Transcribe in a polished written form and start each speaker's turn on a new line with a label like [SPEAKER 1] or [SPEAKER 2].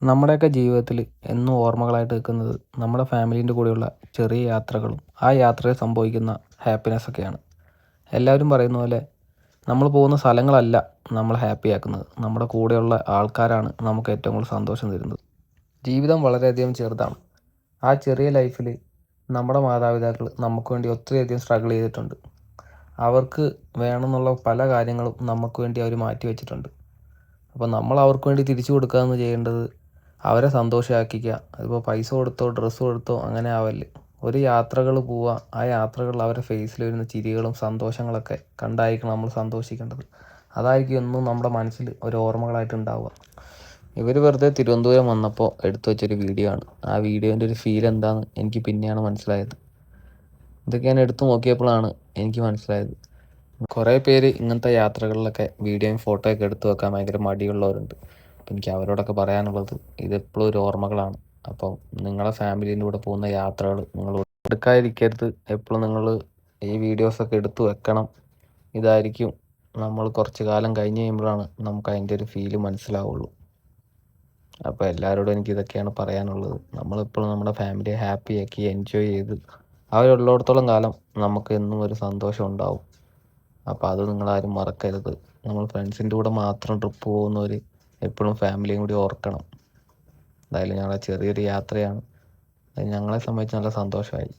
[SPEAKER 1] നമ്മുടെയൊക്കെ ജീവിതത്തിൽ എന്നും ഓർമ്മകളായിട്ട് നിൽക്കുന്നത് നമ്മുടെ ഫാമിലീൻ്റെ കൂടെയുള്ള ചെറിയ യാത്രകളും ആ യാത്രയിൽ സംഭവിക്കുന്ന ഹാപ്പിനെസ്സൊക്കെയാണ്. എല്ലാവരും പറയുന്ന പോലെ നമ്മൾ പോകുന്ന സ്ഥലങ്ങളല്ല നമ്മളെ ഹാപ്പിയാക്കുന്നത്. നമ്മുടെ കൂടെയുള്ള ആൾക്കാരാണ് നമുക്ക് ഏറ്റവും കൂടുതൽ സന്തോഷം തരുന്നത്. ജീവിതം വളരെയധികം ചെറുതാണ്. ആ ചെറിയ ലൈഫിൽ നമ്മുടെ മാതാപിതാക്കൾ നമുക്ക് വേണ്ടി ഒത്തിരിയധികം സ്ട്രഗിൾ ചെയ്തിട്ടുണ്ട്. അവർക്ക് വേണമെന്നുള്ള പല കാര്യങ്ങളും നമുക്ക് വേണ്ടി അവർ മാറ്റി വെച്ചിട്ടുണ്ട്. അപ്പോൾ നമ്മൾ അവർക്ക് വേണ്ടി തിരിച്ചു കൊടുക്കുകയെന്ന് ചെയ്യേണ്ടത് അവരെ സന്തോഷമാക്കിക്കുക. അതിപ്പോൾ പൈസ കൊടുത്തോ ഡ്രസ്സ് കൊടുത്തോ അങ്ങനെ ആവല്ല്. ഒരു യാത്രകൾ പോവുക, ആ യാത്രകളിൽ അവരുടെ ഫേസിൽ വരുന്ന ചിരികളും സന്തോഷങ്ങളൊക്കെ കണ്ടായിരിക്കണം നമ്മൾ സന്തോഷിക്കേണ്ടത്. അതായിരിക്കും എന്നും നമ്മുടെ മനസ്സിൽ ഒരു ഓർമ്മകളായിട്ട് ഉണ്ടാവുക. ഇവർ വെറുതെ തിരുവനന്തപുരം വന്നപ്പോൾ എടുത്തു വെച്ചൊരു വീഡിയോ ആണ്. ആ വീഡിയോൻ്റെ ഒരു ഫീൽ എന്താണെന്ന് എനിക്ക് പിന്നെയാണ് മനസ്സിലായത്. ഇതൊക്കെ ഞാൻ എടുത്തു നോക്കിയപ്പോഴാണ് എനിക്ക് മനസ്സിലായത്. കുറേ പേര് ഇങ്ങനത്തെ യാത്രകളിലൊക്കെ വീഡിയോയും ഫോട്ടോയൊക്കെ എടുത്തു വെക്കാൻ ഭയങ്കര മടിയുള്ളവരുണ്ട്. അപ്പം എനിക്ക് അവരോടൊക്കെ പറയാനുള്ളത് ഇതെപ്പോഴും ഒരു ഓർമ്മകളാണ്. അപ്പം നിങ്ങളെ ഫാമിലീൻ്റെ കൂടെ പോകുന്ന യാത്രകൾ നിങ്ങൾ എടുക്കാതിരിക്കരുത്. എപ്പോഴും നിങ്ങൾ ഈ വീഡിയോസൊക്കെ എടുത്തു വെക്കണം. ഇതായിരിക്കും നമ്മൾ കുറച്ച് കാലം കഴിഞ്ഞ് കഴിയുമ്പോഴാണ് നമുക്ക് അതിൻ്റെ ഒരു ഫീല് മനസ്സിലാവുള്ളൂ. അപ്പോൾ എല്ലാവരോടും എനിക്കിതൊക്കെയാണ് പറയാനുള്ളത്. നമ്മളെപ്പോഴും നമ്മുടെ ഫാമിലിയെ ഹാപ്പിയാക്കി എൻജോയ് ചെയ്ത് അവരുള്ളിടത്തോളം കാലം നമുക്ക് എന്നും ഒരു സന്തോഷം ഉണ്ടാവും. അപ്പോൾ അത് നിങ്ങളാരും മറക്കരുത്. നമ്മൾ ഫ്രണ്ട്സിൻ്റെ കൂടെ മാത്രം ട്രിപ്പ് പോകുന്നവർ എപ്പോഴും ഫാമിലിയും കൂടി ഓർക്കണം. എന്തായാലും ഞങ്ങളുടെ ചെറിയൊരു യാത്രയാണ്. അത് ഞങ്ങളെ സംബന്ധിച്ച് നല്ല സന്തോഷമായി.